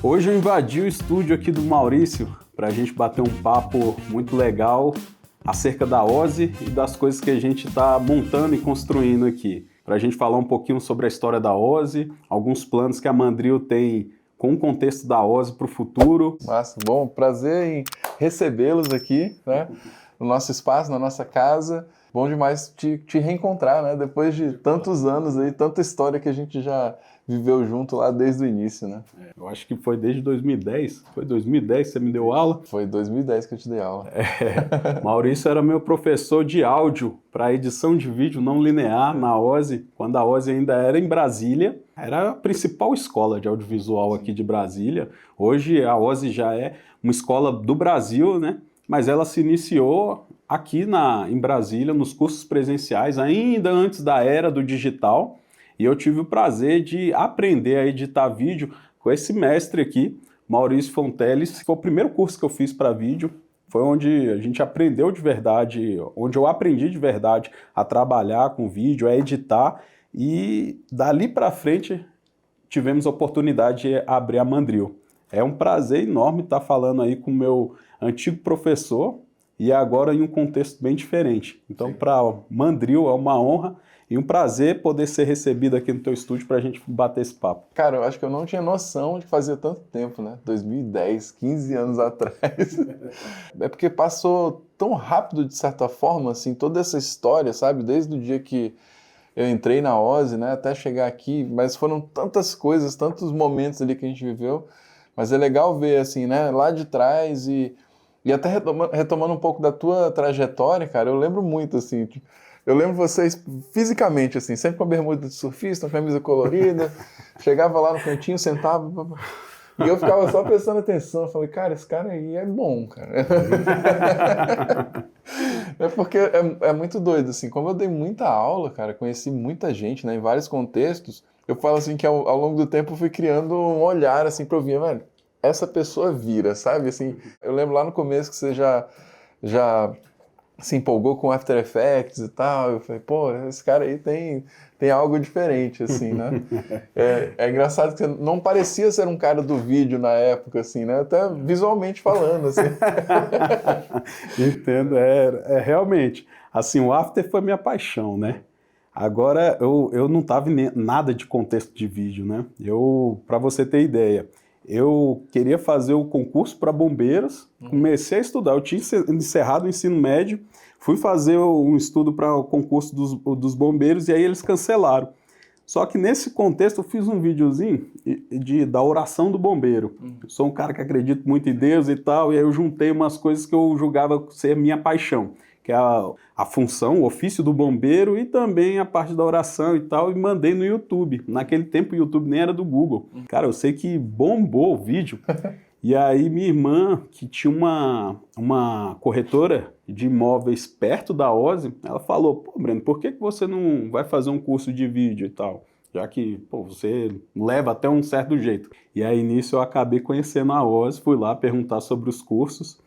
Hoje eu invadi o estúdio aqui do Maurício para a gente bater um papo muito legal acerca da Ozzy e das coisas que a gente está montando e construindo aqui. Para a gente falar um pouquinho sobre a história da Ozzy, alguns planos que a Mandrio tem com o contexto da Ozzy para o futuro. Massa, bom, prazer em recebê-los aqui, né, no nosso espaço, na nossa casa. Bom demais te reencontrar, né, depois de tantos anos aí, tanta história que a gente já viveu junto lá desde o início, né? Eu acho que foi desde 2010. Foi 2010 que você me deu aula? Foi 2010 que eu te dei aula. Maurício era meu professor de áudio para edição de vídeo não linear na Ozzy, quando a Ozzy ainda era em Brasília. Era a principal escola de audiovisual aqui de Brasília. Hoje a Ozzy já é uma escola do Brasil, né? Mas ela se iniciou aqui em Brasília, nos cursos presenciais, ainda antes da era do digital. E eu tive o prazer de aprender a editar vídeo com esse mestre aqui, Maurício Fonteles. Foi o primeiro curso que eu fiz para vídeo, foi onde a gente aprendeu de verdade, onde eu aprendi de verdade a trabalhar com vídeo, a editar, e dali para frente tivemos a oportunidade de abrir a Mandrio. É um prazer enorme estar falando aí com o meu antigo professor e agora em um contexto bem diferente. Então, para Mandrio é uma honra e um prazer poder ser recebido aqui no teu estúdio para a gente bater esse papo. Cara, eu acho que eu não tinha noção de que fazia tanto tempo, né? 2010, 15 anos atrás. É porque passou tão rápido, de certa forma, assim, toda essa história, sabe? Desde o dia que eu entrei na Ozzy, né? Até chegar aqui, mas foram tantas coisas, tantos momentos ali que a gente viveu. Mas é legal ver, assim, né? Lá de trás e até retomando um pouco da tua trajetória, cara, eu lembro muito, assim, eu lembro vocês fisicamente, assim, sempre com a bermuda de surfista, uma camisa colorida, chegava lá no cantinho, sentava, e eu ficava só prestando atenção, eu falei, cara, esse cara aí é bom, cara. É porque é muito doido, assim, como eu dei muita aula, cara, conheci muita gente, né, em vários contextos, eu falo assim que ao longo do tempo eu fui criando um olhar, assim, pra eu ver, velho, essa pessoa vira, sabe, assim, eu lembro lá no começo que você já se empolgou com After Effects e tal, eu falei, pô, esse cara aí tem algo diferente, assim, né? É engraçado que você não parecia ser um cara do vídeo na época, assim, né? Até visualmente falando, assim. Entendo, realmente, assim, o After foi minha paixão, né? Agora, eu não estava em nada de contexto de vídeo, né? Para você ter ideia, eu queria fazer o concurso para bombeiros, comecei a estudar, eu tinha encerrado o ensino médio, fui fazer um estudo para o concurso dos bombeiros e aí eles cancelaram. Só que nesse contexto eu fiz um videozinho da oração do bombeiro. Eu sou um cara que acredita muito em Deus e tal, e aí eu juntei umas coisas que eu julgava ser minha paixão, que é a função, o ofício do bombeiro e também a parte da oração e tal, e mandei no YouTube. Naquele tempo o YouTube nem era do Google. Cara, eu sei que bombou o vídeo. E aí minha irmã, que tinha uma corretora de imóveis perto da Ozzy, ela falou, pô, Breno, por que você não vai fazer um curso de vídeo e tal? Já que, pô, você leva até um certo jeito. E aí nisso eu acabei conhecendo a Ozzy, fui lá perguntar sobre os cursos.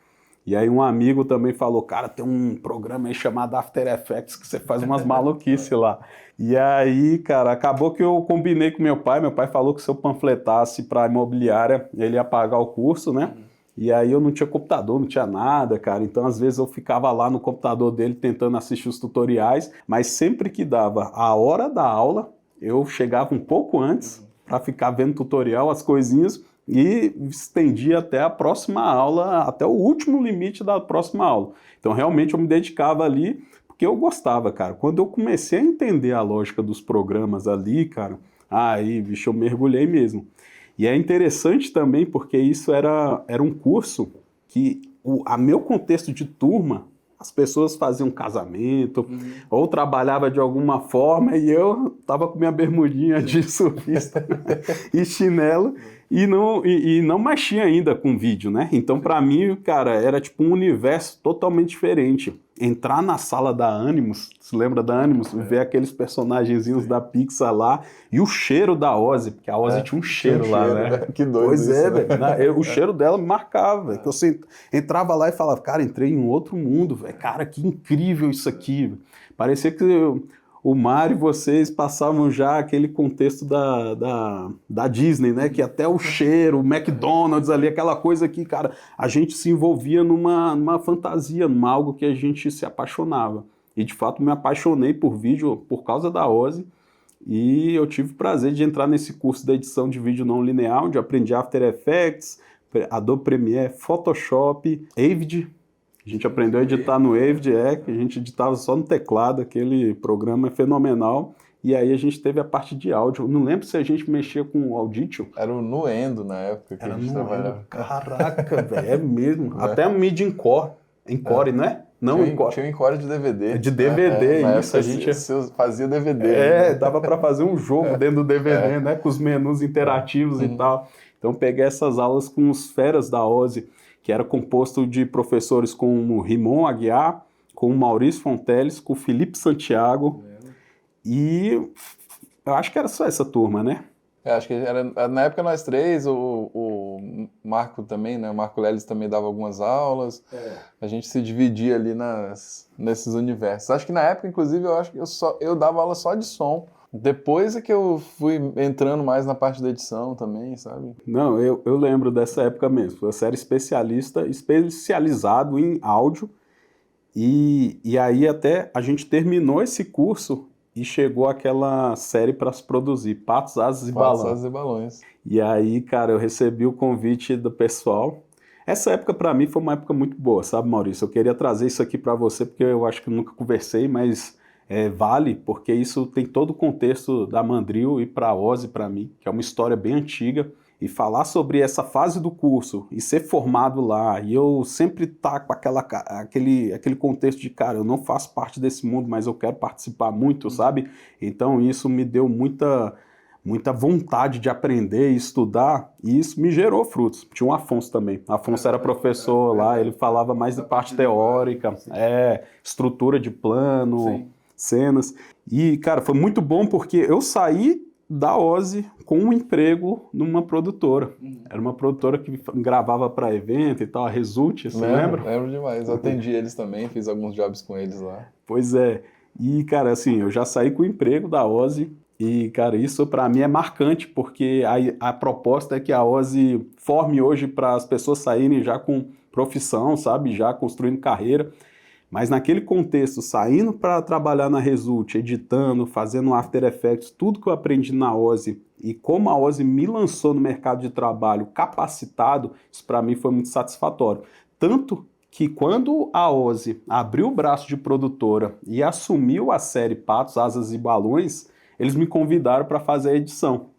E aí um amigo também falou, cara, tem um programa aí chamado After Effects que você faz umas maluquices lá. E aí, cara, acabou que eu combinei com meu pai falou que se eu panfletasse para a imobiliária, ele ia pagar o curso, né? E aí eu não tinha computador, não tinha nada, cara, então às vezes eu ficava lá no computador dele tentando assistir os tutoriais, mas sempre que dava a hora da aula, eu chegava um pouco antes para ficar vendo tutorial, as coisinhas, e estendia até a próxima aula, até o último limite da próxima aula. Então realmente eu me dedicava ali, porque eu gostava, cara. Quando eu comecei a entender a lógica dos programas ali, cara, aí, bicho, eu mergulhei mesmo. E é interessante também porque isso era um curso que, a meu contexto de turma, as pessoas faziam casamento, ou trabalhava de alguma forma, e eu tava com minha bermudinha de surfista e chinelo, e não mexia ainda com vídeo, né? Então, para mim, cara, era tipo um universo totalmente diferente. Entrar na sala da Animus, se lembra da Animus? Ver aqueles personagenzinhos da Pixar lá, e o cheiro da Ozzy, porque a Ozzy tinha um cheiro lá, né? Que doido. Pois isso, velho. né? O cheiro dela me marcava, velho. Você entrava lá e falava, cara, entrei em outro mundo, velho. Cara, que incrível isso aqui. Parecia que o Mário e vocês passavam já aquele contexto da Disney, né? Que até o cheiro, o McDonald's ali, aquela coisa que, cara, a gente se envolvia numa fantasia, numa algo que a gente se apaixonava. E, de fato, me apaixonei por vídeo por causa da Ozzy. E eu tive o prazer de entrar nesse curso da edição de vídeo não linear, onde eu aprendi After Effects, Adobe Premiere, Photoshop, Avid. A gente aprendeu a editar no Avid, que a gente editava só no teclado, aquele programa é fenomenal. E aí a gente teve a parte de áudio. Não lembro se a gente mexia com o Audition. Era o Nuendo na época que a gente trabalhava. Caraca, velho, é mesmo. Até o Mid Encore, não é? Não, tinha um Encore de DVD. De DVD, na isso. Época, a gente fazia DVD. Dava para fazer um jogo dentro do DVD, né? Com os menus interativos e tal. Então peguei essas aulas com os feras da Ozzy, que era composto de professores como Rimon Aguiar, com o Maurício Fonteles, com o Felipe Santiago. E eu acho que era só essa turma, né? Acho que era, na época nós três, o Marco também, né? O Marco Leles também dava algumas aulas. A gente se dividia ali nesses universos. Acho que na época, inclusive, eu acho que eu dava aula só de som. Depois é que eu fui entrando mais na parte da edição também, sabe? Não, eu lembro dessa época mesmo. Você era especializado em áudio. E aí até a gente terminou esse curso e chegou aquela série para se produzir, Patos, Asas e Balões. Patos, Asas e Balões. E aí, cara, eu recebi o convite do pessoal. Essa época para mim foi uma época muito boa, sabe, Maurício? Eu queria trazer isso aqui para você porque eu acho que eu nunca conversei, mas vale, porque isso tem todo o contexto da Mandril e para a Ozzy para mim, que é uma história bem antiga. E falar sobre essa fase do curso e ser formado lá, e eu sempre tá com aquele contexto de, cara, eu não faço parte desse mundo, mas eu quero participar muito, sabe? Então isso me deu muita vontade de aprender e estudar, e isso me gerou frutos. Tinha o Afonso também. O Afonso era professor lá, ele falava mais da parte teórica, estrutura de plano, Sim. Cenas. E, cara, foi muito bom porque eu saí da Ozzy com um emprego numa produtora. Era uma produtora que gravava para evento e tal, a Result, você lembra? Lembro demais. Eu atendi eles também, fiz alguns jobs com eles lá. Pois é. E, cara, assim, eu já saí com o emprego da Ozzy e, cara, isso para mim é marcante porque a proposta é que a Ozzy forme hoje para as pessoas saírem já com profissão, sabe? Já construindo carreira. Mas naquele contexto, saindo para trabalhar na Result, editando, fazendo After Effects, tudo que eu aprendi na Ozzy e como a Ozzy me lançou no mercado de trabalho capacitado, isso para mim foi muito satisfatório. Tanto que quando a Ozzy abriu o braço de produtora e assumiu a série Patos, Asas e Balões, eles me convidaram para fazer a edição.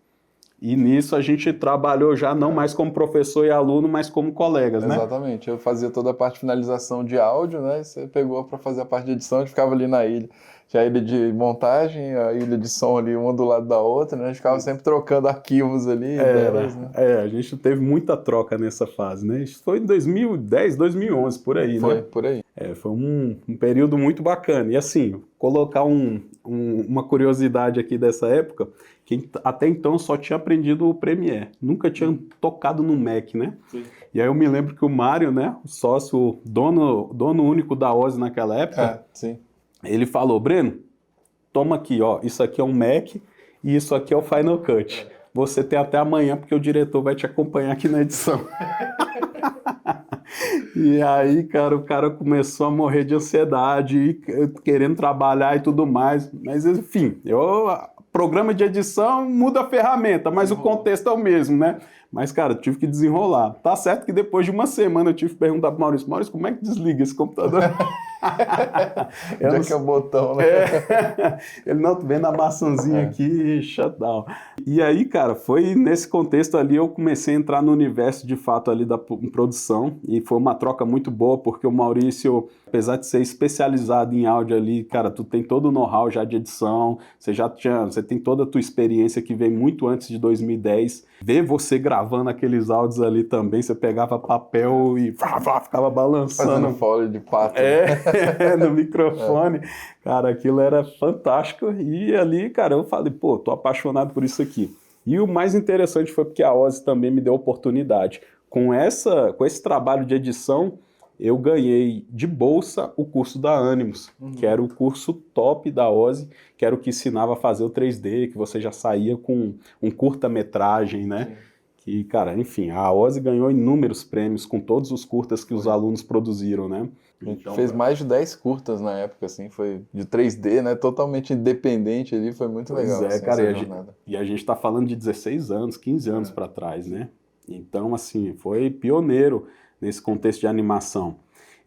E nisso a gente trabalhou já não mais como professor e aluno, mas como colegas, né? Exatamente. Eu fazia toda a parte de finalização de áudio, né? Você pegou para fazer a parte de edição, a gente ficava ali na ilha. Tinha a ilha de montagem, a ilha de som ali, uma do lado da outra, né? A gente ficava sempre trocando arquivos ali. Delas, né? A gente teve muita troca nessa fase, né? Isso foi em 2010, 2011, por aí, né? Foi, por aí. Foi um período muito bacana. E assim, colocar uma curiosidade aqui dessa época, que até então só tinha aprendido o Premiere, nunca tinha tocado no Mac, né? Sim. E aí eu me lembro que o Mário, né, o sócio, dono único da Ozzy naquela época, sim. Ele falou, Breno, toma aqui, ó, isso aqui é um Mac e isso aqui é o Final Cut. Você tem até amanhã porque o diretor vai te acompanhar aqui na edição. E aí, cara, o cara começou a morrer de ansiedade, e querendo trabalhar e tudo mais. Mas, enfim, programa de edição muda a ferramenta, mas o contexto é o mesmo, né? Mas, cara, eu tive que desenrolar. Tá certo que depois de uma semana eu tive que perguntar pro Maurício, como é que desliga esse computador? Já que é o botão, né? Ele não, vendo a maçãzinha aqui, shutdown. E aí, cara, foi nesse contexto ali eu comecei a entrar no universo de fato ali da produção e foi uma troca muito boa porque o Maurício, apesar de ser especializado em áudio ali, cara, tu tem todo o know-how já de edição, você tem toda a tua experiência que vem muito antes de 2010. Ver você gravando aqueles áudios ali também, você pegava papel e ficava balançando. Fazendo folha de pato. No microfone. Cara, aquilo era fantástico. E ali, cara, eu falei, pô, tô apaixonado por isso aqui. E o mais interessante foi porque a Ozzy também me deu oportunidade. Com esse trabalho de edição, eu ganhei de bolsa o curso da Animus, que era o curso top da Ozzy, que era o que ensinava a fazer o 3D, que você já saía com um curta-metragem, né? Sim. Que, cara, enfim, a Ozzy ganhou inúmeros prêmios com todos os curtas que os alunos produziram, né? A gente fez mais de 10 curtas na época, assim, foi de 3D, né? Totalmente independente ali, foi muito legal, Pois é, assim, cara, essa jornada. e a gente tá falando de 16 anos, 15 anos para trás, né? Então, assim, foi pioneiro nesse contexto de animação.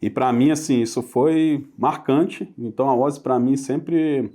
E para mim, assim, isso foi marcante. Então, a Ozzy, para mim, sempre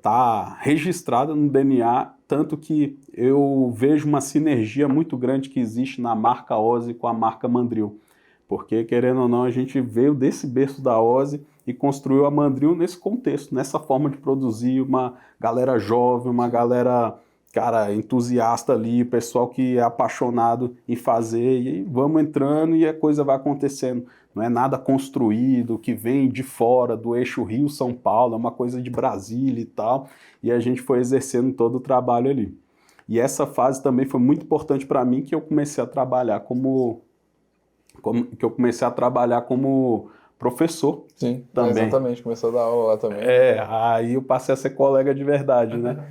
tá registrada no DNA, tanto que eu vejo uma sinergia muito grande que existe na marca Ozzy com a marca Mandril. Porque, querendo ou não, a gente veio desse berço da Ozzy e construiu a Mandril nesse contexto, nessa forma de produzir uma galera jovem, uma galera, cara, entusiasta ali, pessoal que é apaixonado em fazer, e aí vamos entrando e a coisa vai acontecendo. Não é nada construído, que vem de fora, do eixo Rio-São Paulo, é uma coisa de Brasília e tal, e a gente foi exercendo todo o trabalho ali. E essa fase também foi muito importante para mim, que eu comecei a trabalhar como professor Sim, também. exatamente, começou a dar aula lá também. Aí eu passei a ser colega de verdade, né?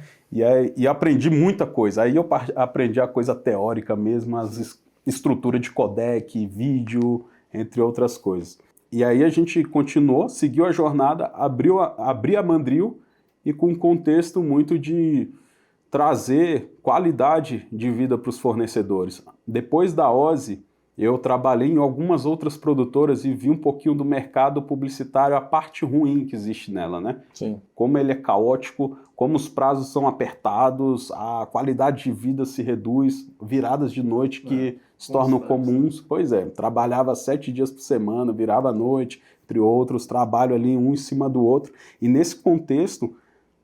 E aprendi muita coisa. Aí eu aprendi a coisa teórica mesmo, as estruturas de codec, vídeo, entre outras coisas. E aí a gente continuou, seguiu a jornada, abri a Mandril e com um contexto muito de trazer qualidade de vida para os fornecedores. Depois da Ozzy, eu trabalhei em algumas outras produtoras e vi um pouquinho do mercado publicitário, a parte ruim que existe nela, né? Sim. Como ele é caótico, como os prazos são apertados, a qualidade de vida se reduz, viradas de noite que se tornam comuns. Pois é, trabalhava 7 dias por semana, virava à noite, entre outros, trabalho ali um em cima do outro. E nesse contexto,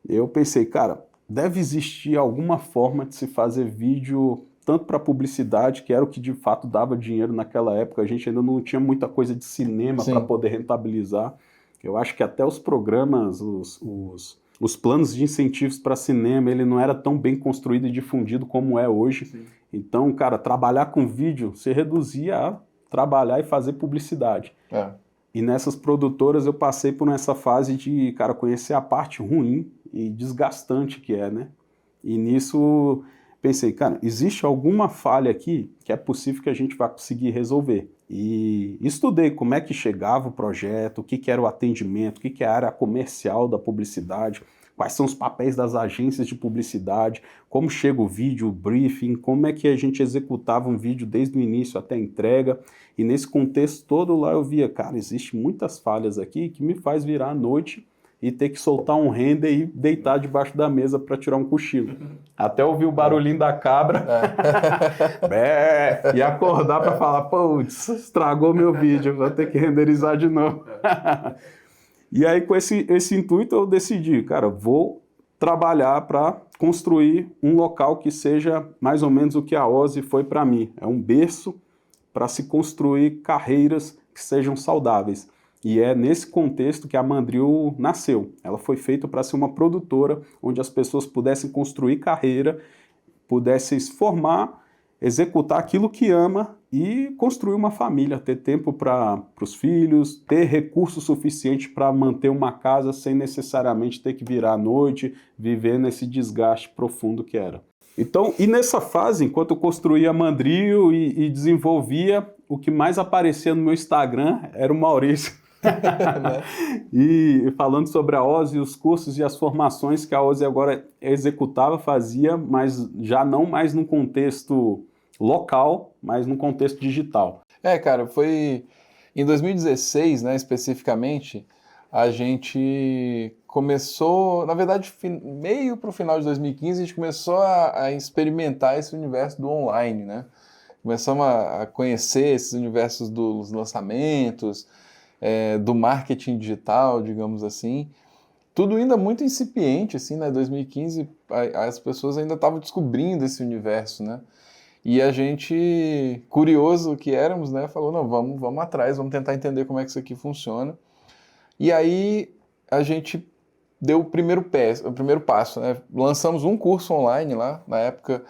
eu pensei, cara, deve existir alguma forma de se fazer vídeo tanto para publicidade, que era o que de fato dava dinheiro naquela época, a gente ainda não tinha muita coisa de cinema para poder rentabilizar. Eu acho que até os programas, os planos de incentivos para cinema, ele não era tão bem construído e difundido como é hoje. Sim. Então, cara, trabalhar com vídeo se reduzia a trabalhar e fazer publicidade. E nessas produtoras eu passei por essa fase de, cara, conhecer a parte ruim e desgastante que é, né? E nisso pensei, cara, existe alguma falha aqui que é possível que a gente vá conseguir resolver. E estudei como é que chegava o projeto, o que era o atendimento, o que é a área comercial da publicidade, quais são os papéis das agências de publicidade, como chega o vídeo, o briefing, como é que a gente executava um vídeo desde o início até a entrega. E nesse contexto todo lá eu via, cara, existe muitas falhas aqui que me faz virar à noite e ter que soltar um render e deitar debaixo da mesa para tirar um cochilo. Até ouvir o barulhinho da cabra e acordar para falar, putz, estragou meu vídeo, vou ter que renderizar de novo. E aí com esse intuito eu decidi, cara, vou trabalhar para construir um local que seja mais ou menos o que a Ozzy foi para mim. É um berço para se construir carreiras que sejam saudáveis. E é nesse contexto que a Mandril nasceu. Ela foi feita para ser uma produtora onde as pessoas pudessem construir carreira, pudessem se formar, executar aquilo que ama e construir uma família, ter tempo para os filhos, ter recurso suficiente para manter uma casa sem necessariamente ter que virar à noite, viver nesse desgaste profundo que era. Então, e nessa fase, enquanto eu construía a Mandril e desenvolvia, o que mais aparecia no meu Instagram era o Maurício. E falando sobre a Ozzy, os cursos e as formações que a Ozzy agora executava, fazia, mas já não mais num contexto local, mas num contexto digital. Cara, foi em 2016, né, especificamente, a gente começou, na verdade, meio para o final de 2015, a gente começou a experimentar esse universo do online, né? Começamos a conhecer esses universos dos lançamentos, do marketing digital, digamos assim. Tudo ainda muito incipiente, assim, né? 2015, as pessoas ainda estavam descobrindo esse universo, né? E a gente, curioso que éramos, né? Falou, não, vamos atrás, vamos tentar entender como é que isso aqui funciona. E aí a gente deu o primeiro passo, né? Lançamos um curso online lá, na época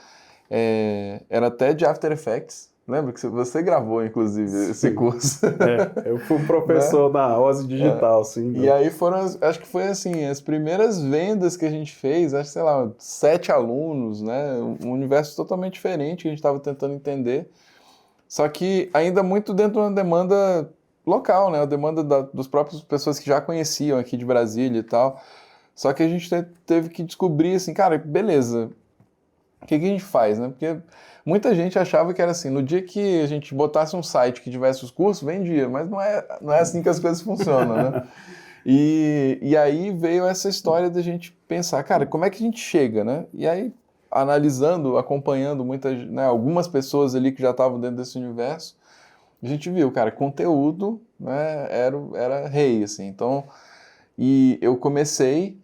era até de After Effects, Lembra que você gravou, inclusive, esse Sim. curso? Eu fui um professor da OSE Digital, sim. E aí acho que foi assim, as primeiras vendas que a gente fez, acho que, sei lá, 7 alunos, né? Um universo totalmente diferente que a gente estava tentando entender. Só que ainda muito dentro de uma demanda local, né? A demanda dos próprios pessoas que já conheciam aqui de Brasília e tal. Só que a gente teve que descobrir, assim, cara, beleza, o que a gente faz, né? Porque muita gente achava que era assim, no dia que a gente botasse um site que tivesse os cursos, vendia, mas não é assim que as coisas funcionam, né? E aí veio essa história da gente pensar, cara, como é que a gente chega, né? E aí, analisando, acompanhando né, algumas pessoas ali que já estavam dentro desse universo, a gente viu, cara, conteúdo, né, era rei, assim. Então, e eu comecei,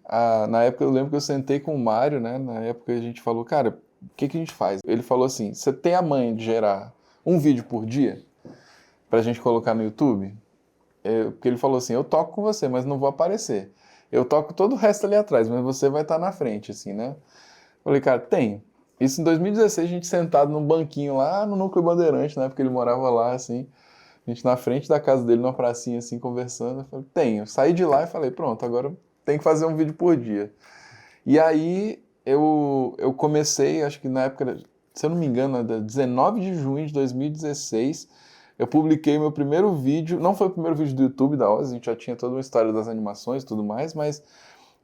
na época eu lembro que eu sentei com o Mário, né? Na época a gente falou, cara, o que a gente faz? Ele falou assim, você tem a manha de gerar um vídeo por dia pra gente colocar no YouTube? Porque ele falou assim, eu toco com você, mas não vou aparecer. Eu toco todo o resto ali atrás, mas você vai estar na frente, assim, né? Falei, cara, tem. Isso em 2016, a gente sentado num banquinho lá no Núcleo Bandeirante, né? Porque ele morava lá, assim. A gente na frente da casa dele, numa pracinha, assim, conversando. Eu falei, tem. Eu saí de lá e falei, pronto, agora tem que fazer um vídeo por dia. E aí eu comecei, acho que na época, se eu não me engano, 19 de junho de 2016, eu publiquei meu primeiro vídeo. Não foi o primeiro vídeo do YouTube da Oz, a gente já tinha toda uma história das animações e tudo mais, mas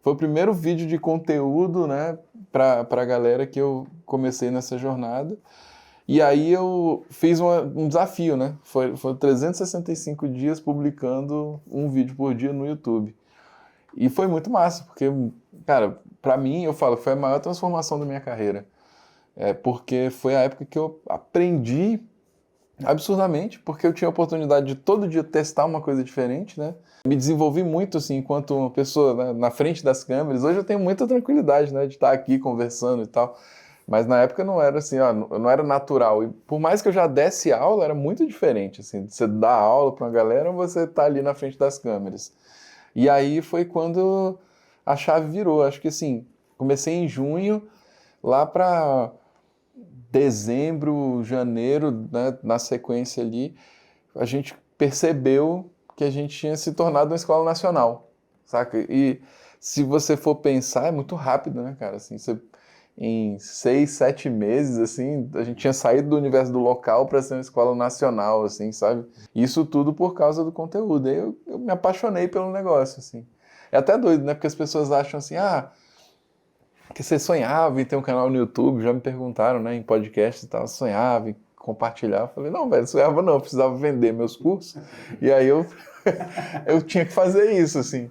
foi o primeiro vídeo de conteúdo, né, pra galera que eu comecei nessa jornada. E aí eu fiz um desafio, né? Foi 365 dias publicando um vídeo por dia no YouTube. E foi muito massa, porque, cara, pra mim, eu falo, foi a maior transformação da minha carreira. Porque foi a época que eu aprendi absurdamente, porque eu tinha a oportunidade de todo dia testar uma coisa diferente, né? Me desenvolvi muito, assim, enquanto uma pessoa, né, na frente das câmeras. Hoje eu tenho muita tranquilidade, né, de estar aqui conversando e tal. Mas na época não era assim, ó, não era natural. E por mais que eu já desse aula, era muito diferente, assim, de você dar aula para uma galera ou você tá ali na frente das câmeras. E aí foi quando a chave virou. Acho que assim, comecei em junho, lá para dezembro, janeiro, né, na sequência ali, a gente percebeu que a gente tinha se tornado uma escola nacional, saca? E se você for pensar, é muito rápido, né, cara? Assim, em 6, 7 meses, assim, a gente tinha saído do universo do local para ser uma escola nacional, assim, sabe? Isso tudo por causa do conteúdo. Aí eu me apaixonei pelo negócio, assim. É até doido, né? Porque as pessoas acham assim, que você sonhava em ter um canal no YouTube, já me perguntaram, né, em podcast e tal, sonhava em compartilhar. Eu falei, não, velho, sonhava não, eu precisava vender meus cursos. E aí eu tinha que fazer isso, assim.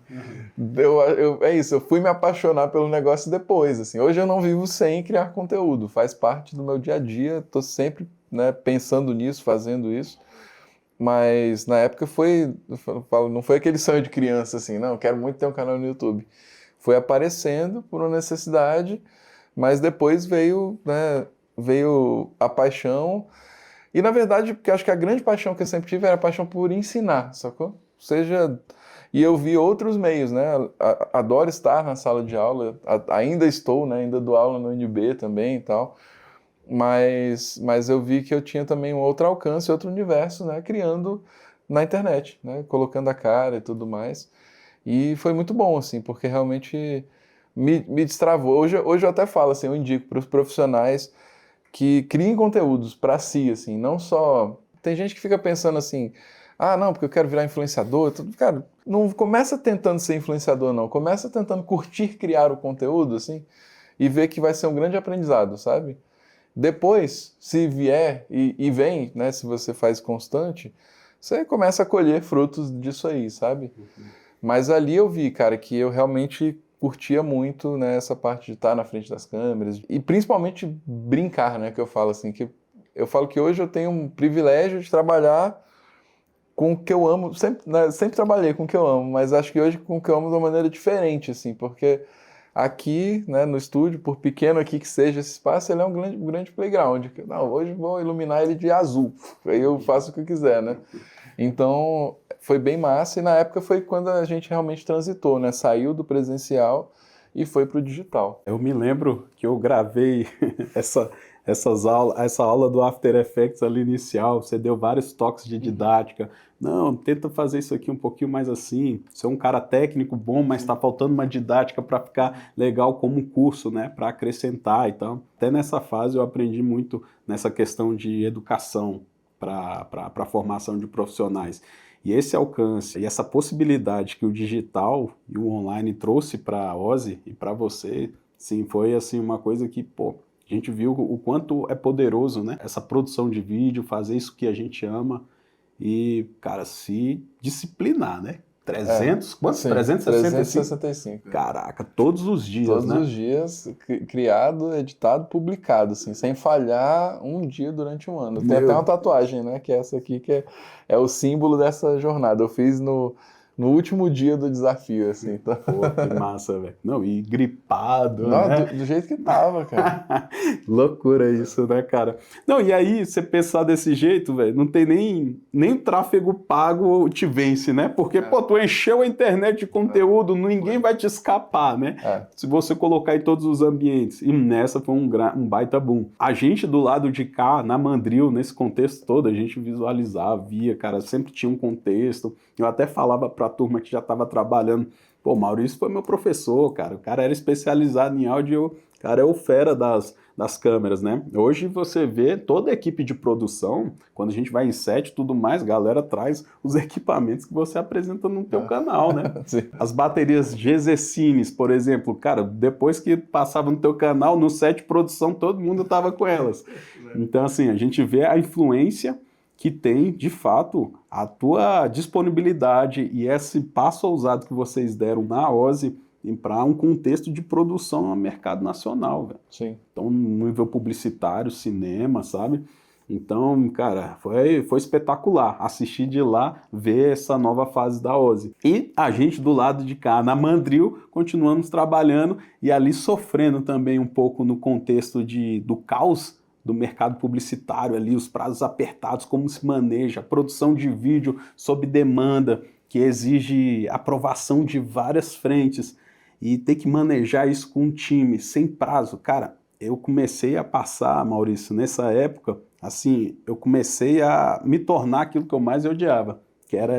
É isso, eu fui me apaixonar pelo negócio depois, assim. Hoje eu não vivo sem criar conteúdo, faz parte do meu dia a dia, tô sempre, né, pensando nisso, fazendo isso. Mas na época não foi aquele sonho de criança, assim, não, eu quero muito ter um canal no YouTube. Foi aparecendo por uma necessidade, mas depois veio a paixão. E na verdade, porque acho que a grande paixão que eu sempre tive era a paixão por ensinar, sacou? Seja. E eu vi outros meios, né? Adoro estar na sala de aula, ainda estou, né? Ainda dou aula no UNB também e tal. Mas eu vi que eu tinha também um outro alcance, outro universo, né? Criando na internet, né? Colocando a cara e tudo mais. E foi muito bom, assim, porque realmente me destravou. Hoje eu até falo, assim, eu indico para os profissionais que criem conteúdos para si, assim, não só... Tem gente que fica pensando assim, não, porque eu quero virar influenciador. Cara, não começa tentando ser influenciador, não. Começa tentando curtir criar o conteúdo, assim, e ver que vai ser um grande aprendizado, sabe? Depois, se vier e vem, né, se você faz constante, você começa a colher frutos disso aí, sabe? Mas ali eu vi, cara, que eu realmente curtia muito, né, essa parte de estar na frente das câmeras e principalmente brincar, né, que eu falo assim, que eu falo que hoje eu tenho um privilégio de trabalhar com o que eu amo, sempre, né, sempre trabalhei com o que eu amo, mas acho que hoje com o que eu amo de uma maneira diferente, assim, porque aqui, né, no estúdio, por pequeno aqui que seja esse espaço, ele é um grande playground. Não, hoje vou iluminar ele de azul, aí eu faço o que eu quiser, né? Então, foi bem massa e na época foi quando a gente realmente transitou, né? Saiu do presencial e foi pro digital. Eu me lembro que eu gravei essa aula do After Effects ali inicial, você deu vários toques de didática. Não, tenta fazer isso aqui um pouquinho mais assim. Você é um cara técnico bom, mas está faltando uma didática para ficar legal como um curso, né? Para acrescentar e tal. Até nessa fase eu aprendi muito nessa questão de educação para a formação de profissionais. E esse alcance e essa possibilidade que o digital e o online trouxe para a OSI e para você, sim, foi assim uma coisa que, pô, a gente viu o quanto é poderoso, né? Essa produção de vídeo, fazer isso que a gente ama e, cara, se disciplinar, né? 300, quantos? Sim, 365? 365. Caraca, todos os dias, Todos né? os dias, criado, editado, publicado, assim, sem falhar um dia durante um ano. Tem até uma tatuagem, né? Que é essa aqui, que é o símbolo dessa jornada. Eu fiz no último dia do desafio, assim. Então... Pô, que massa, velho. Não, e gripado, Não, né? do jeito que tava, cara. Loucura isso, né, cara? Não, e aí, você pensar desse jeito, velho, não tem nem o tráfego pago te vence, né? Porque, pô, tu encheu a internet de conteúdo, ninguém vai te escapar, né? Se você colocar em todos os ambientes. E nessa foi um baita boom. A gente do lado de cá, na Mandril, nesse contexto todo, a gente visualizava, via, cara, sempre tinha um contexto. Eu até falava pra turma que já estava trabalhando, pô, Maurício foi meu professor, cara, o cara era especializado em áudio, o cara é o fera das câmeras, né? Hoje você vê toda a equipe de produção, quando a gente vai em set e tudo mais, galera traz os equipamentos que você apresenta no teu canal, né? As baterias GZ Cines, por exemplo, cara, depois que passava no teu canal, no set de produção, todo mundo tava com elas. Então, assim, a gente vê a influência que tem, de fato, a tua disponibilidade e esse passo ousado que vocês deram na OSI para um contexto de produção no mercado nacional, velho. Sim. Então, no nível publicitário, cinema, sabe? Então, cara, foi espetacular assistir de lá, ver essa nova fase da OSI. E a gente do lado de cá, na Mandril, continuamos trabalhando e ali sofrendo também um pouco no contexto do caos do mercado publicitário ali, os prazos apertados, como se maneja, a produção de vídeo sob demanda, que exige aprovação de várias frentes, e ter que manejar isso com um time, sem prazo. Cara, eu comecei a passar, Maurício, nessa época, assim, eu comecei a me tornar aquilo que eu mais odiava, que era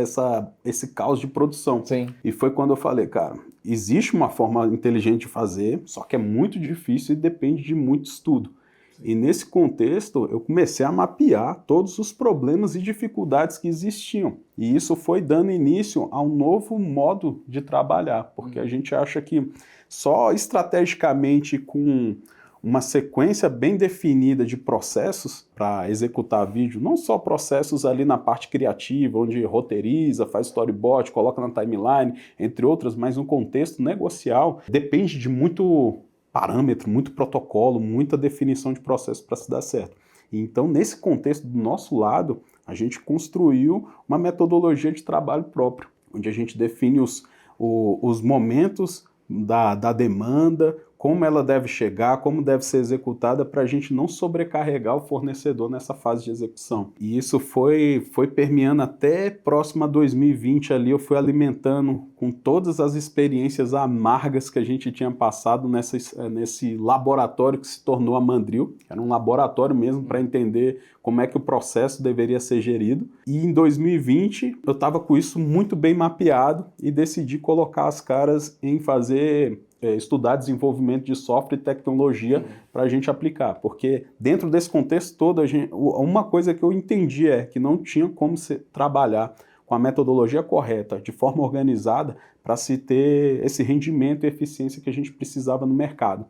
esse caos de produção. Sim. E foi quando eu falei, cara, existe uma forma inteligente de fazer, só que é muito difícil e depende de muito estudo. E nesse contexto, eu comecei a mapear todos os problemas e dificuldades que existiam. E isso foi dando início a um novo modo de trabalhar, porque a gente acha que só estrategicamente com uma sequência bem definida de processos para executar vídeo, não só processos ali na parte criativa, onde roteiriza, faz storyboard, coloca na timeline, entre outras, mas um contexto negocial depende de muito parâmetro, muito protocolo, muita definição de processo para se dar certo. Então, nesse contexto do nosso lado, a gente construiu uma metodologia de trabalho próprio, onde a gente define os momentos da demanda, como ela deve chegar, como deve ser executada, para a gente não sobrecarregar o fornecedor nessa fase de execução. E isso foi permeando até próximo a 2020 ali, eu fui alimentando com todas as experiências amargas que a gente tinha passado nesse laboratório que se tornou a Mandril. Era um laboratório mesmo para entender como é que o processo deveria ser gerido. E em 2020 eu estava com isso muito bem mapeado e decidi colocar as caras em fazer estudar desenvolvimento de software e tecnologia para a gente aplicar, porque dentro desse contexto todo, uma coisa que eu entendi é que não tinha como trabalhar com a metodologia correta, de forma organizada, para se ter esse rendimento e eficiência que a gente precisava no mercado.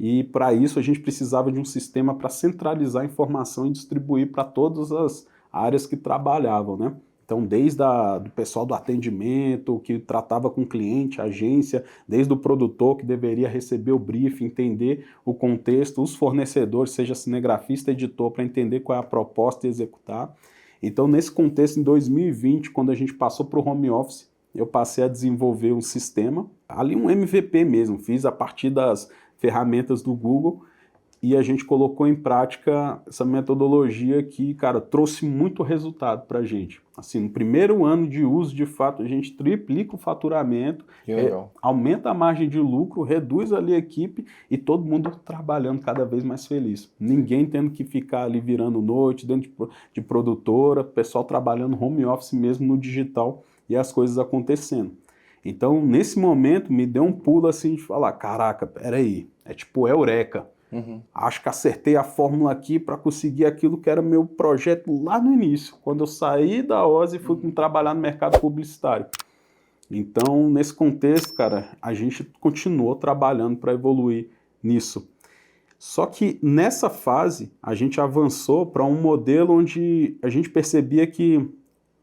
E para isso a gente precisava de um sistema para centralizar a informação e distribuir para todas as áreas que trabalhavam, né? Então, desde do pessoal do atendimento, que tratava com o cliente, a agência, desde o produtor que deveria receber o briefing, entender o contexto, os fornecedores, seja cinegrafista, editor, para entender qual é a proposta e executar. Então, nesse contexto, em 2020, quando a gente passou para o home office, eu passei a desenvolver um sistema, ali um MVP mesmo, fiz a partir das ferramentas do Google, e a gente colocou em prática essa metodologia que, cara, trouxe muito resultado para a gente. Assim, no primeiro ano de uso, de fato, a gente triplica o faturamento, aumenta a margem de lucro, reduz ali a equipe e todo mundo trabalhando cada vez mais feliz. Ninguém tendo que ficar ali virando noite, dentro de produtora, pessoal trabalhando home office mesmo no digital e as coisas acontecendo. Então, nesse momento, me deu um pulo assim de falar, caraca, peraí, é tipo eureka. Acho que acertei a fórmula aqui para conseguir aquilo que era meu projeto lá no início, quando eu saí da OSE e fui trabalhar no mercado publicitário. Então, nesse contexto, cara, a gente continuou trabalhando para evoluir nisso. Só que nessa fase, a gente avançou para um modelo onde a gente percebia que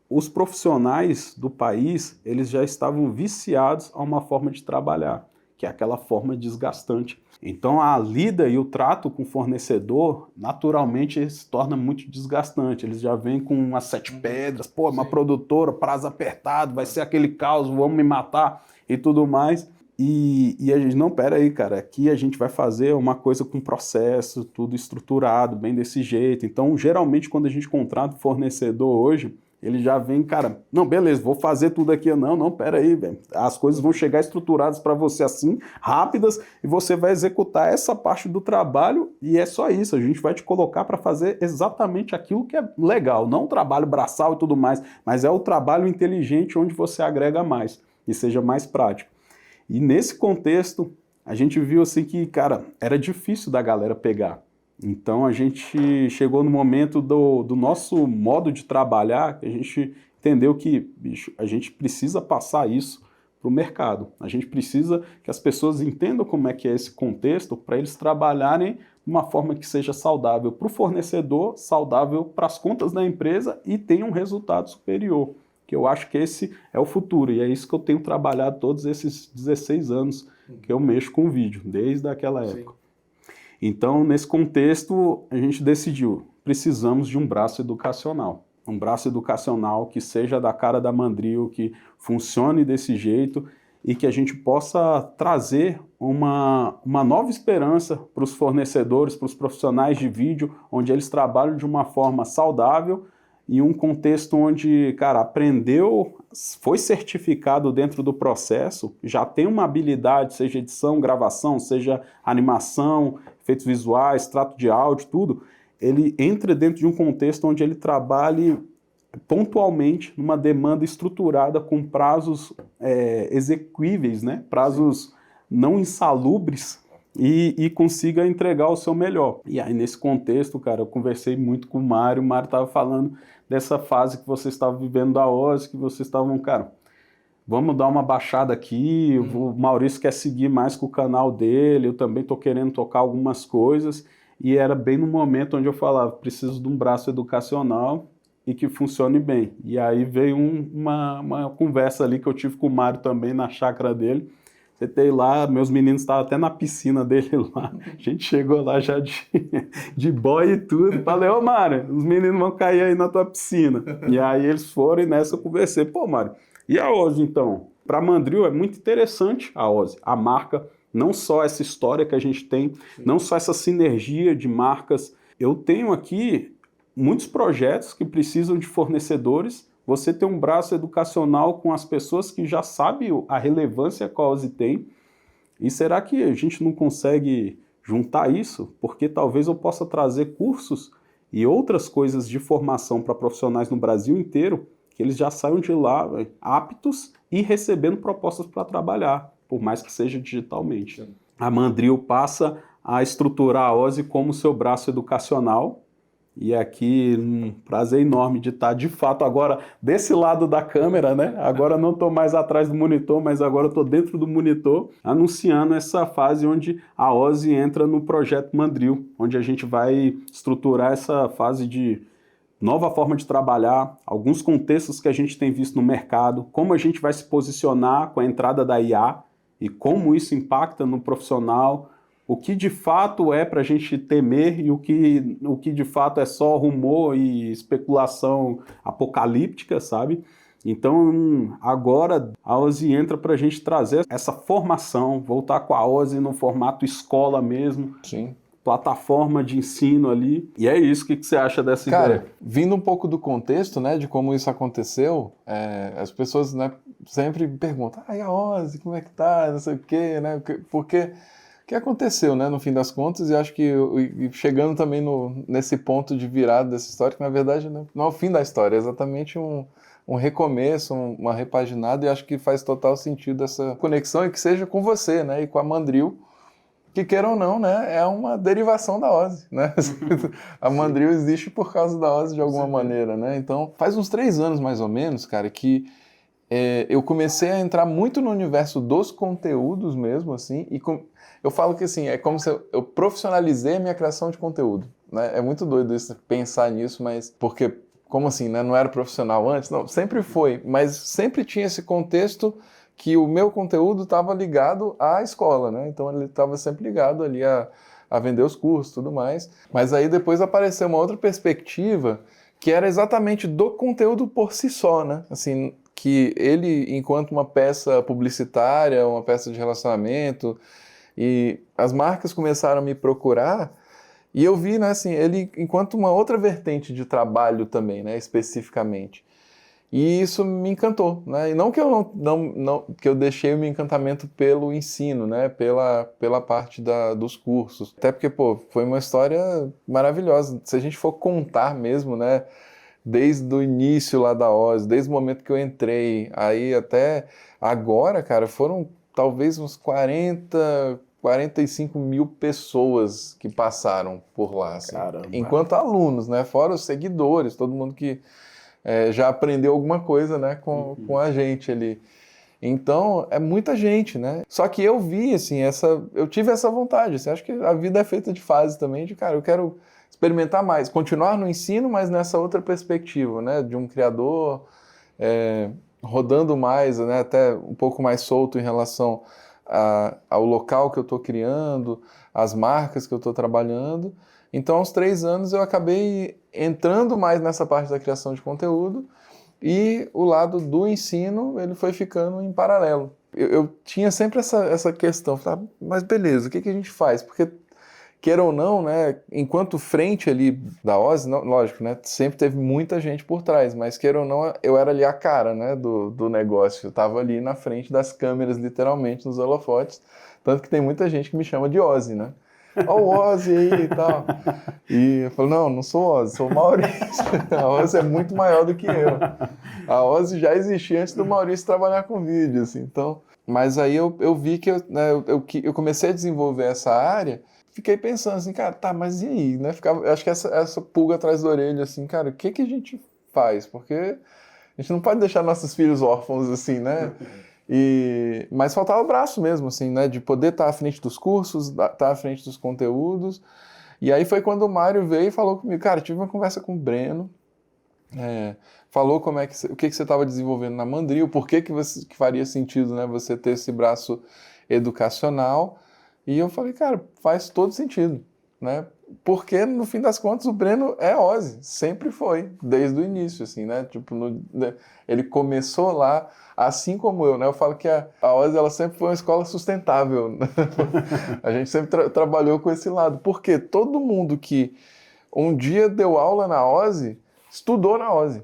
os profissionais do país, eles já estavam viciados a uma forma de trabalhar, que é aquela forma desgastante. Então a lida e o trato com o fornecedor, naturalmente, se torna muito desgastante. Eles já vêm com umas 7 pedras, pô, uma produtora, prazo apertado, vai ser aquele caos, vamos me matar e tudo mais. E a gente, não, pera aí, cara, aqui a gente vai fazer uma coisa com processo, tudo estruturado, bem desse jeito. Então, geralmente, quando a gente contrata um fornecedor hoje, ele já vem, cara, não, beleza, vou fazer tudo aqui. Não, pera aí, velho. As coisas vão chegar estruturadas para você assim, rápidas, e você vai executar essa parte do trabalho e é só isso. A gente vai te colocar para fazer exatamente aquilo que é legal. Não o trabalho braçal e tudo mais, mas é o trabalho inteligente onde você agrega mais e seja mais prático. E nesse contexto, a gente viu assim que, cara, era difícil da galera pegar. Então a gente chegou no momento do nosso modo de trabalhar, que a gente entendeu que, bicho, a gente precisa passar isso para o mercado. A gente precisa que as pessoas entendam como é que é esse contexto para eles trabalharem de uma forma que seja saudável para o fornecedor, saudável para as contas da empresa e tenha um resultado superior. Que eu acho que esse é o futuro e é isso que eu tenho trabalhado todos esses 16 anos que eu mexo com vídeo, desde aquela época. Então, nesse contexto, a gente decidiu, precisamos de um braço educacional. Um braço educacional que seja da cara da Mandrio, que funcione desse jeito e que a gente possa trazer uma nova esperança para os fornecedores, para os profissionais de vídeo, onde eles trabalham de uma forma saudável e um contexto onde, cara, aprendeu, foi certificado dentro do processo, já tem uma habilidade, seja edição, gravação, seja animação, efeitos visuais, trato de áudio, tudo, ele entra dentro de um contexto onde ele trabalhe pontualmente numa demanda estruturada com prazos execuíveis, né? Prazos não insalubres e consiga entregar o seu melhor. E aí, nesse contexto, cara, eu conversei muito com o Mário estava falando dessa fase que vocês estavam vivendo da OSE, que vocês estavam, cara, vamos dar uma baixada aqui, o Maurício quer seguir mais com o canal dele, eu também estou querendo tocar algumas coisas, e era bem no momento onde eu falava, preciso de um braço educacional e que funcione bem. E aí veio uma conversa ali que eu tive com o Mário também na chácara dele. Sentei lá, meus meninos estavam até na piscina dele lá. A gente chegou lá já de boy e tudo. Falei, ô Mário, os meninos vão cair aí na tua piscina. E aí eles foram e nessa eu conversei. Pô, Mário, e a OSE então? Para Mandrio é muito interessante a OSE, a marca, não só essa história que a gente tem, não só essa sinergia de marcas. Eu tenho aqui muitos projetos que precisam de fornecedores. Você tem um braço educacional com as pessoas que já sabem a relevância que a OSE tem. E será que a gente não consegue juntar isso? Porque talvez eu possa trazer cursos e outras coisas de formação para profissionais no Brasil inteiro, que eles já saiam de lá aptos e recebendo propostas para trabalhar, por mais que seja digitalmente. A Mandrio passa a estruturar a OSE como seu braço educacional. E aqui, um prazer enorme de estar, de fato, agora desse lado da câmera, né? Agora não estou mais atrás do monitor, mas agora estou dentro do monitor, anunciando essa fase onde a OSE entra no projeto Mandrio, onde a gente vai estruturar essa fase de nova forma de trabalhar, alguns contextos que a gente tem visto no mercado, como a gente vai se posicionar com a entrada da IA e como isso impacta no profissional, o que de fato é para a gente temer e o que de fato é só rumor e especulação apocalíptica, sabe? Então, agora a OSE entra para a gente trazer essa formação, voltar com a OSE no formato escola mesmo. Sim. plataforma de ensino ali. E é isso, o que você acha dessa ideia? Cara, vindo um pouco do contexto, né, de como isso aconteceu, as pessoas, né, sempre me perguntam, e a Ozzy, como é que tá, não sei o quê, né, porque o que aconteceu, né, no fim das contas, e acho que chegando também nesse ponto de virada dessa história, que na verdade não é o fim da história, é exatamente um recomeço, uma repaginada, e acho que faz total sentido essa conexão, e que seja com você, né, e com a Mandril, que queira ou não, né, é uma derivação da Ozzy, né? A Mandril existe por causa da Ozzy de alguma maneira, né? Então, faz uns 3 anos mais ou menos, cara, que eu comecei a entrar muito no universo dos conteúdos mesmo, assim, e eu falo que assim, é como se eu profissionalizei a minha criação de conteúdo, né? É muito doido isso, pensar nisso, mas porque, como assim, né? Não era profissional antes? Não, sempre foi, mas sempre tinha esse contexto que o meu conteúdo estava ligado à escola, né? Então ele estava sempre ligado ali a vender os cursos e tudo mais. Mas aí depois apareceu uma outra perspectiva que era exatamente do conteúdo por si só, né? Assim, que ele, enquanto uma peça publicitária, uma peça de relacionamento, e as marcas começaram a me procurar, e eu vi, né, assim, ele enquanto uma outra vertente de trabalho também, né, especificamente. E isso me encantou, né? E não que eu que eu deixei o meu encantamento pelo ensino, né? Pela parte dos cursos. Até porque, pô, foi uma história maravilhosa. Se a gente for contar mesmo, né? Desde o início lá da Ozzy, desde o momento que eu entrei, aí até agora, cara, foram talvez uns 45 mil pessoas que passaram por lá, assim. Caramba. Enquanto alunos, né? Fora os seguidores, todo mundo que já aprendeu alguma coisa, né, com a gente ali. Então, é muita gente, né? Só que eu vi, assim, eu tive essa vontade, assim, acho que a vida é feita de fases também, de, cara, eu quero experimentar mais, continuar no ensino, mas nessa outra perspectiva, né, de um criador rodando mais, né, até um pouco mais solto em relação ao local que eu estou criando, às marcas que eu estou trabalhando. Então, aos 3 anos, eu acabei entrando mais nessa parte da criação de conteúdo e o lado do ensino, ele foi ficando em paralelo. Eu tinha sempre essa questão, mas beleza, o que a gente faz? Porque, queira ou não, né, enquanto frente ali da Ozzy, lógico, né, sempre teve muita gente por trás, mas queira ou não, eu era ali a cara, né, do negócio. Eu estava ali na frente das câmeras, literalmente, nos holofotes, tanto que tem muita gente que me chama de Ozzy, né? Ó o Ozzy aí e tal. E eu falo, não sou o Ozzy, sou o Maurício. A Ozzy é muito maior do que eu. A Ozzy já existia antes do Maurício trabalhar com vídeo, assim. Então, mas aí eu vi que eu comecei a desenvolver essa área, fiquei pensando assim, cara, tá, mas e aí? Né? Acho que essa pulga atrás da orelha, assim, cara, o que a gente faz? Porque a gente não pode deixar nossos filhos órfãos, assim, né? Mas faltava o braço mesmo, assim, né? De poder estar à frente dos cursos, estar à frente dos conteúdos. E aí foi quando o Mário veio e falou comigo, cara, tive uma conversa com o Breno, falou o que você estava desenvolvendo na Mandril, por que faria sentido, né, você ter esse braço educacional. E eu falei, cara, faz todo sentido, né? Porque, no fim das contas, o Breno é Ozzy, sempre foi, desde o início, assim, né? Tipo, ele começou lá, assim como eu, né? Eu falo que a Ozzy, ela sempre foi uma escola sustentável, né? A gente sempre trabalhou com esse lado, porque todo mundo que um dia deu aula na Ozzy, estudou na Ozzy.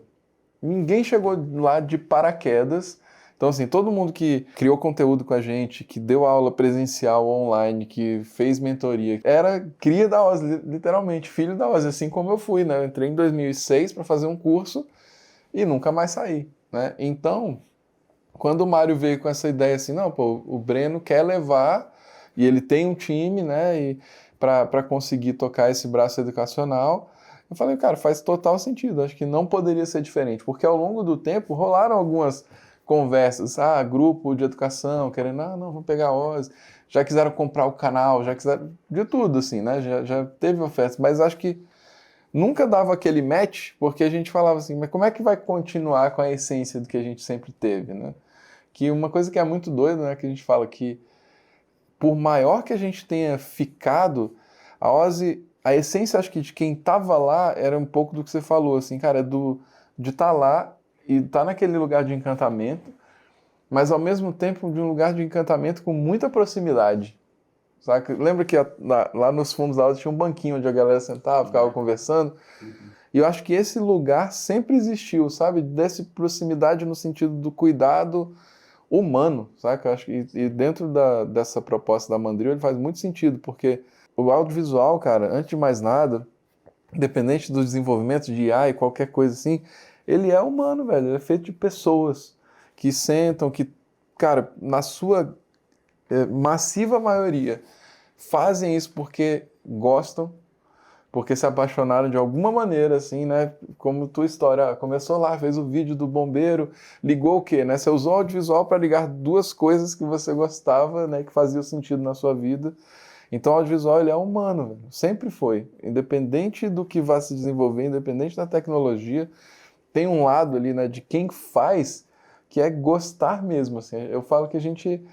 Ninguém chegou lá de paraquedas. Então, assim, todo mundo que criou conteúdo com a gente, que deu aula presencial online, que fez mentoria, era cria da Ozzy, literalmente, filho da Ozzy, assim como eu fui, né? Eu entrei em 2006 para fazer um curso e nunca mais saí, né? Então, quando o Mário veio com essa ideia assim, não, pô, o Breno quer levar, e ele tem um time, né, e para conseguir tocar esse braço educacional, eu falei, cara, faz total sentido, acho que não poderia ser diferente, porque ao longo do tempo rolaram algumas conversas, grupo de educação, querendo, não, vamos pegar a Ozzy, já quiseram comprar o canal, já quiseram, de tudo, assim, né, já teve ofertas, mas acho que nunca dava aquele match, porque a gente falava assim, mas como é que vai continuar com a essência do que a gente sempre teve, né? Que uma coisa que é muito doida, né, que a gente fala que por maior que a gente tenha ficado, a Ozzy, a essência, acho que de quem tava lá era um pouco do que você falou, assim, cara, de estar lá e estar naquele lugar de encantamento, mas ao mesmo tempo de um lugar de encantamento com muita proximidade, saca? Lembra que lá nos fundos da Ozzy tinha um banquinho onde a galera sentava, ficava conversando? E eu acho que esse lugar sempre existiu, sabe? Dessa proximidade no sentido do cuidado humano, saca? Eu acho que e dentro dessa proposta da Mandrio ele faz muito sentido, porque o audiovisual, cara, antes de mais nada, independente do desenvolvimento de IA e qualquer coisa assim, ele é humano, velho. Ele é feito de pessoas que sentam, que, cara, na sua massiva maioria, fazem isso porque gostam, porque se apaixonaram de alguma maneira, assim, né? Como tua história, começou lá, fez o vídeo do bombeiro, ligou o quê, né? Você usou o audiovisual para ligar duas coisas que você gostava, né? Que faziam sentido na sua vida. Então o audiovisual, ele é humano, velho. Sempre foi. Independente do que vá se desenvolver, independente da tecnologia, tem um lado ali, né? De quem faz, que é gostar mesmo, assim. Eu falo que a gente...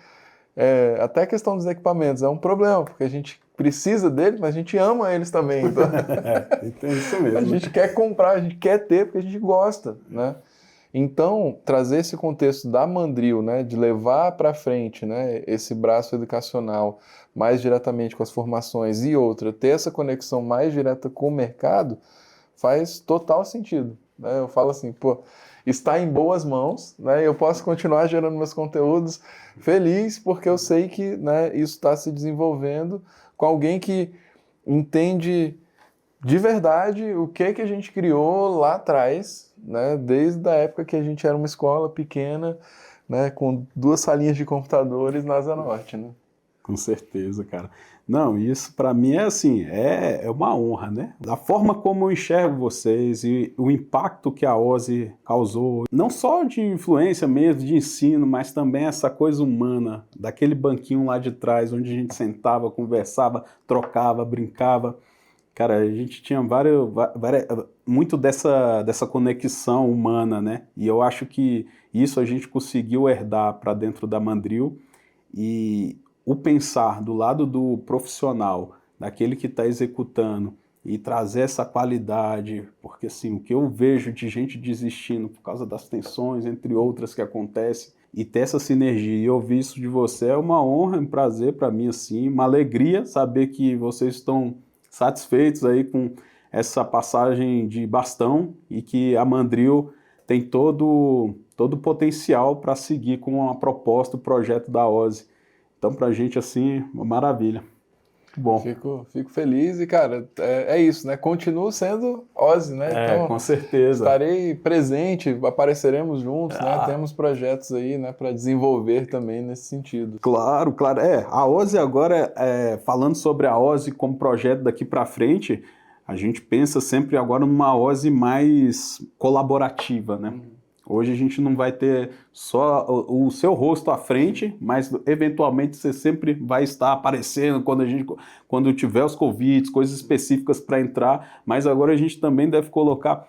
até a questão dos equipamentos é um problema, porque a gente precisa deles, mas a gente ama eles também. Então, então é isso mesmo. a gente quer comprar, a gente quer ter, porque a gente gosta, né? Então, trazer esse contexto da Mandrio, né, de levar para frente, né, esse braço educacional mais diretamente com as formações e outra, ter essa conexão mais direta com o mercado, faz total sentido, né? Eu falo assim, pô, está em boas mãos, né? Eu posso continuar gerando meus conteúdos feliz, porque eu sei que, né, isso está se desenvolvendo com alguém que entende de verdade o que a gente criou lá atrás, né? Desde a época que a gente era uma escola pequena, né, com 2 salinhas de computadores na Asa Norte, né? Com certeza, cara. Não, isso para mim é assim, é uma honra, né? Da forma como eu enxergo vocês e o impacto que a Ozzy causou, não só de influência mesmo, de ensino, mas também essa coisa humana, daquele banquinho lá de trás, onde a gente sentava, conversava, trocava, brincava. Cara, a gente tinha muito dessa conexão humana, né? E eu acho que isso a gente conseguiu herdar para dentro da Mandrio. E o pensar do lado do profissional, daquele que está executando, e trazer essa qualidade, porque assim, o que eu vejo de gente desistindo por causa das tensões, entre outras que acontecem, e ter essa sinergia e ouvir isso de você é uma honra, um prazer para mim, assim, uma alegria saber que vocês estão satisfeitos aí com essa passagem de bastão e que a Mandrio tem todo o potencial para seguir com a proposta, o projeto da Ozzy. Então, pra gente, assim, uma maravilha. Bom. Fico feliz e, cara, é isso, né? Continuo sendo Ozzy, né? Então, com certeza. estarei presente, apareceremos juntos, né? Temos projetos aí, né, para desenvolver também nesse sentido. Claro, claro. A Ozzy agora, falando sobre a Ozzy como projeto daqui para frente, a gente pensa sempre agora numa Ozzy mais colaborativa, né? Hoje a gente não vai ter só o seu rosto à frente, mas eventualmente você sempre vai estar aparecendo quando tiver os convites, coisas específicas para entrar, mas agora a gente também deve colocar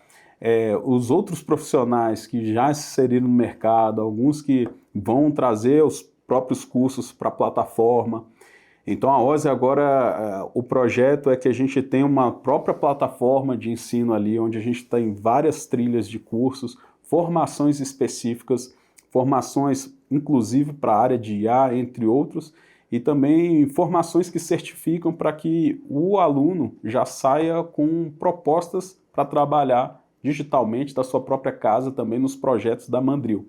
os outros profissionais que já se inseriram no mercado, alguns que vão trazer os próprios cursos para a plataforma. Então a Ozzy agora, o projeto é que a gente tenha uma própria plataforma de ensino ali, onde a gente tem várias trilhas de cursos, formações específicas, formações inclusive para a área de IA, entre outros, e também formações que certificam para que o aluno já saia com propostas para trabalhar digitalmente da sua própria casa também nos projetos da Mandrio.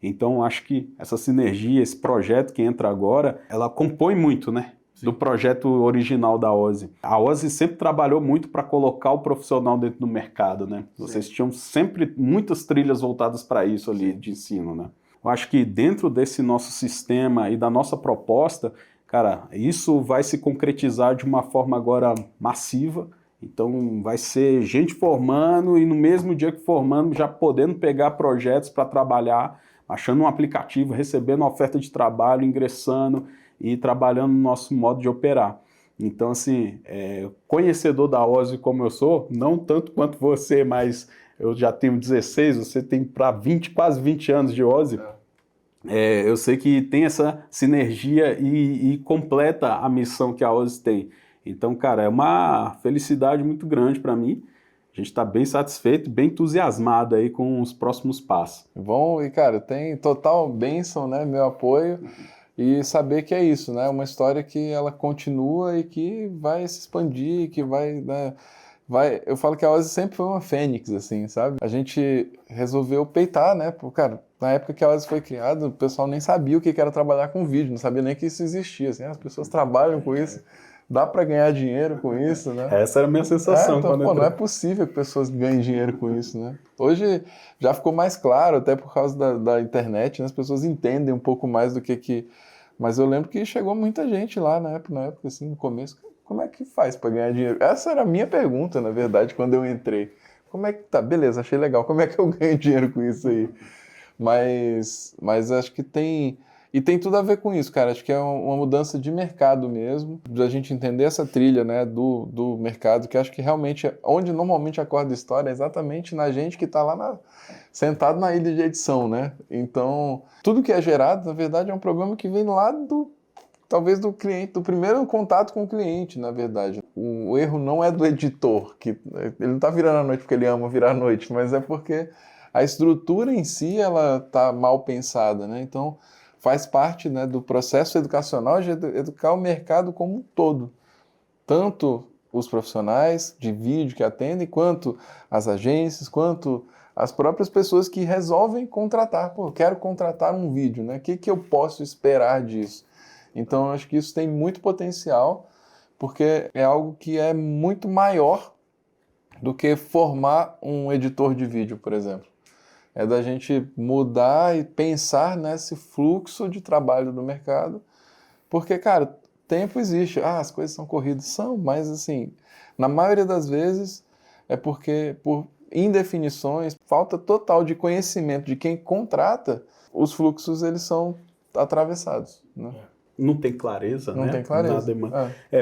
Então, acho que essa sinergia, esse projeto que entra agora, ela compõe muito, né? Do projeto original da Ozzy. A Ozzy sempre trabalhou muito para colocar o profissional dentro do mercado, né? Vocês tinham sempre muitas trilhas voltadas para isso ali de ensino, né? Eu acho que dentro desse nosso sistema e da nossa proposta, cara, isso vai se concretizar de uma forma agora massiva. Então vai ser gente formando e no mesmo dia que formando já podendo pegar projetos para trabalhar, achando um aplicativo, recebendo uma oferta de trabalho, ingressando e trabalhando no nosso modo de operar. Então, assim, conhecedor da Ozzy como eu sou, não tanto quanto você, mas eu já tenho 16, você tem para 20, quase 20 anos de Ozzy, eu sei que tem essa sinergia e completa a missão que a Ozzy tem. Então, cara, é uma felicidade muito grande para mim. A gente está bem satisfeito, bem entusiasmado aí com os próximos passos. Bom, e cara, tem total bênção, né? Meu apoio. E saber que é isso, né? Uma história que ela continua e que vai se expandir, que vai, né? Eu falo que a Ozzy sempre foi uma fênix, assim, sabe? A gente resolveu peitar, né? Porque, cara, na época que a Ozzy foi criada, o pessoal nem sabia o que era trabalhar com vídeo, não sabia nem que isso existia, assim, as pessoas trabalham com isso, dá para ganhar dinheiro com isso, né? Essa era a minha sensação. Então, não é possível que pessoas ganhem dinheiro com isso, né? Hoje já ficou mais claro, até por causa da internet, né? As pessoas entendem um pouco mais do que... Mas eu lembro que chegou muita gente lá na época assim, no começo. Como é que faz para ganhar dinheiro? Essa era a minha pergunta, na verdade, quando eu entrei. Como é que tá? Beleza, achei legal. Como é que eu ganho dinheiro com isso aí? Mas acho que tem... E tem tudo a ver com isso, cara. Acho que é uma mudança de mercado mesmo, da gente entender essa trilha, né, do mercado, que acho que realmente, onde normalmente acorda a história, é exatamente na gente que está lá sentado na ilha de edição, né? Então, tudo que é gerado, na verdade, é um problema que vem lá talvez do cliente, do primeiro contato com o cliente, na verdade. O erro não é do editor, que ele não está virando a noite porque ele ama virar a noite, mas é porque a estrutura em si, ela está mal pensada, né? Então, faz parte, né, do processo educacional de educar o mercado como um todo. Tanto os profissionais de vídeo que atendem, quanto as agências, quanto as próprias pessoas que resolvem contratar. Pô, eu quero contratar um vídeo, né? O que eu posso esperar disso? Então, eu acho que isso tem muito potencial, porque é algo que é muito maior do que formar um editor de vídeo, por exemplo. É da gente mudar e pensar nesse fluxo de trabalho do mercado, porque, cara, tempo existe. As coisas são corridas, são, mas, assim, na maioria das vezes é porque, por indefinições, falta total de conhecimento de quem contrata, os fluxos, eles são atravessados, né? Não tem clareza, né? Não tem clareza.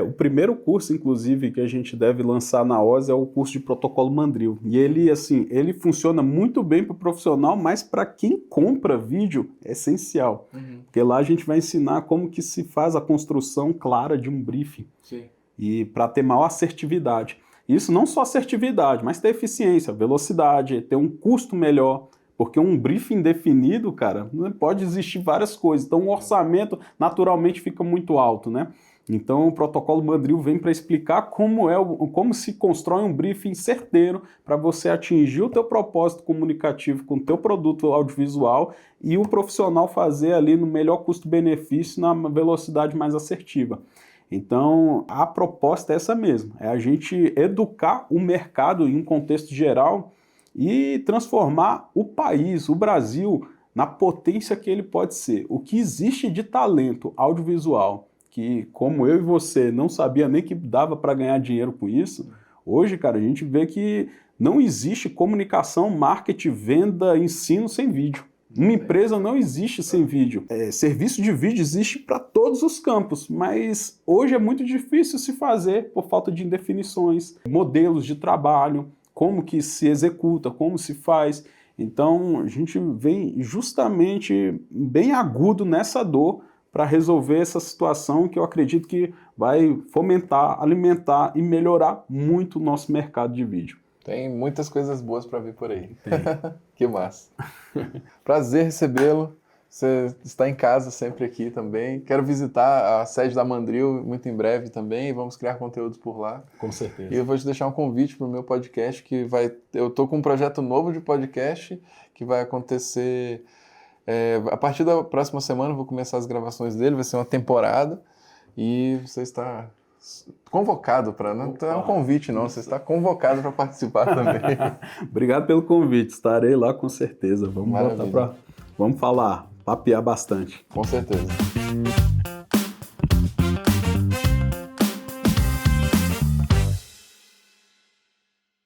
O primeiro curso, inclusive, que a gente deve lançar na Ozzy é o curso de protocolo Mandril. E ele, assim, ele funciona muito bem para o profissional, mas para quem compra vídeo é essencial. Porque lá a gente vai ensinar como que se faz a construção clara de um briefing. Sim. E para ter maior assertividade. Isso não só assertividade, mas ter eficiência, velocidade, ter um custo melhor. Porque um briefing definido, cara, pode existir várias coisas. Então, o orçamento naturalmente fica muito alto, né? Então, o protocolo Mandril vem para explicar como se constrói um briefing certeiro para você atingir o teu propósito comunicativo com o teu produto audiovisual e o profissional fazer ali no melhor custo-benefício, na velocidade mais assertiva. Então, a proposta é essa mesmo, é a gente educar o mercado em um contexto geral e transformar o país, o Brasil, na potência que ele pode ser. O que existe de talento audiovisual, que como eu e você não sabia nem que dava para ganhar dinheiro com isso, hoje, cara, a gente vê que não existe comunicação, marketing, venda, ensino sem vídeo. Uma empresa não existe sem vídeo. Serviço de vídeo existe para todos os campos, mas hoje é muito difícil se fazer por falta de indefinições, modelos de trabalho, como que se executa, como se faz. Então, a gente vem justamente bem agudo nessa dor para resolver essa situação que eu acredito que vai fomentar, alimentar e melhorar muito o nosso mercado de vídeo. Tem muitas coisas boas para vir por aí. Que massa. Prazer recebê-lo. Você está em casa sempre aqui também. Quero visitar a sede da Mandril muito em breve também. Vamos criar conteúdos por lá. Com certeza. E eu vou te deixar um convite para o meu podcast, que vai... Eu estou com um projeto novo de podcast que vai acontecer... a partir da próxima semana eu vou começar as gravações dele. Vai ser uma temporada. E você está convocado para... Não é um convite, não. Você está convocado para participar também. Obrigado pelo convite. Estarei lá com certeza. Vamos voltar para... Vamos falar, papear bastante. Com certeza.